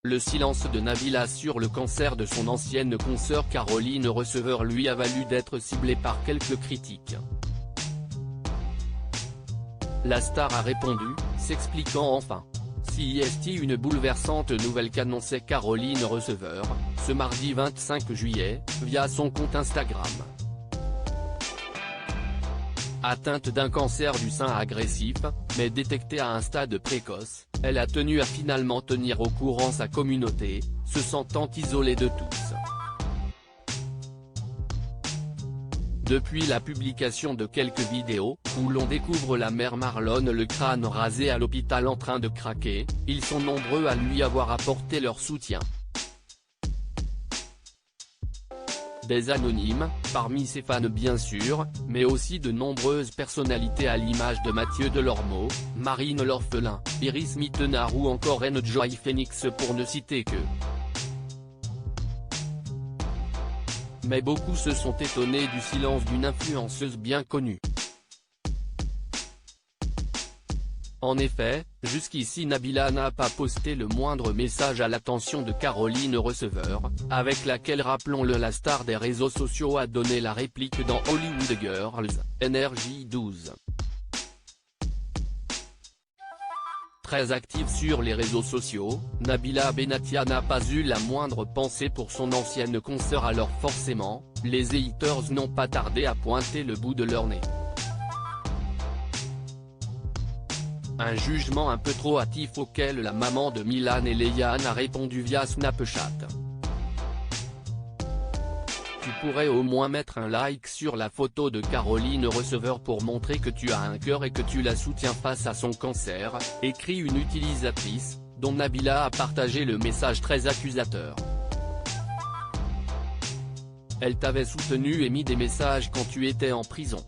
Le silence de Nabila sur le cancer de son ancienne consoeur Caroline Receveur lui a valu d'être ciblée par quelques critiques. La star a répondu, s'expliquant enfin. CIST une bouleversante nouvelle qu'annonçait Caroline Receveur, ce mardi 25 juillet, via son compte Instagram. Atteinte d'un cancer du sein agressif, mais détecté à un stade précoce, elle a tenu à finalement tenir au courant sa communauté, se sentant isolée de tous. Depuis la publication de quelques vidéos, où l'on découvre la mère Marlon le crâne rasé à l'hôpital en train de craquer, ils sont nombreux à lui avoir apporté leur soutien. Des anonymes, parmi ses fans bien sûr, mais aussi de nombreuses personnalités à l'image de Mathieu Delormeau, Marine l'Orphelin, Iris Mittenard ou encore Enjoy Phoenix pour ne citer que. Mais beaucoup se sont étonnés du silence d'une influenceuse bien connue. En effet, jusqu'ici Nabila n'a pas posté le moindre message à l'attention de Caroline Receveur, avec laquelle rappelons-le la star des réseaux sociaux a donné la réplique dans Hollywood Girls, NRJ 12. Très active sur les réseaux sociaux, Nabila Benatia n'a pas eu la moindre pensée pour son ancienne consoeur alors forcément, les haters n'ont pas tardé à pointer le bout de leur nez. Un jugement un peu trop hâtif auquel la maman de Milan et Léane a répondu via Snapchat. Tu pourrais au moins mettre un like sur la photo de Caroline Receveur pour montrer que tu as un cœur et que tu la soutiens face à son cancer, écrit une utilisatrice, dont Nabila a partagé le message très accusateur. Elle t'avait soutenu et mis des messages quand tu étais en prison.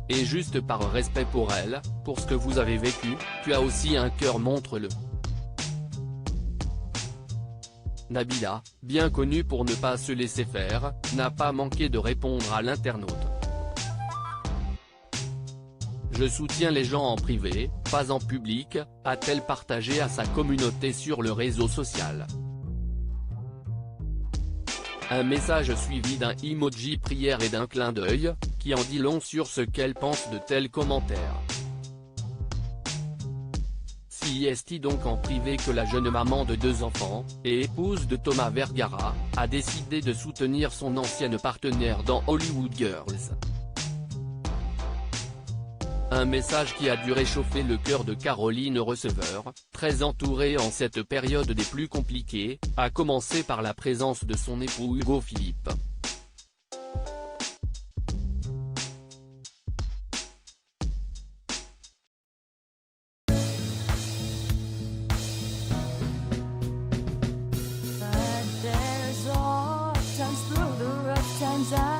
Et juste par respect pour elle, pour ce que vous avez vécu, tu as aussi un cœur, montre-le. Nabila, bien connue pour ne pas se laisser faire, n'a pas manqué de répondre à l'internaute. Je soutiens les gens en privé, pas en public, a-t-elle partagé à sa communauté sur le réseau social. Un message suivi d'un emoji prière et d'un clin d'œil, qui en dit long sur ce qu'elle pense de tels commentaires. CIST donc en privé que la jeune maman de 2 enfants, et épouse de Thomas Vergara, a décidé de soutenir son ancienne partenaire dans Hollywood Girls. Un message qui a dû réchauffer le cœur de Caroline Receveur, très entourée en cette période des plus compliquées, à commencer par la présence de son époux Hugo Philippe. Times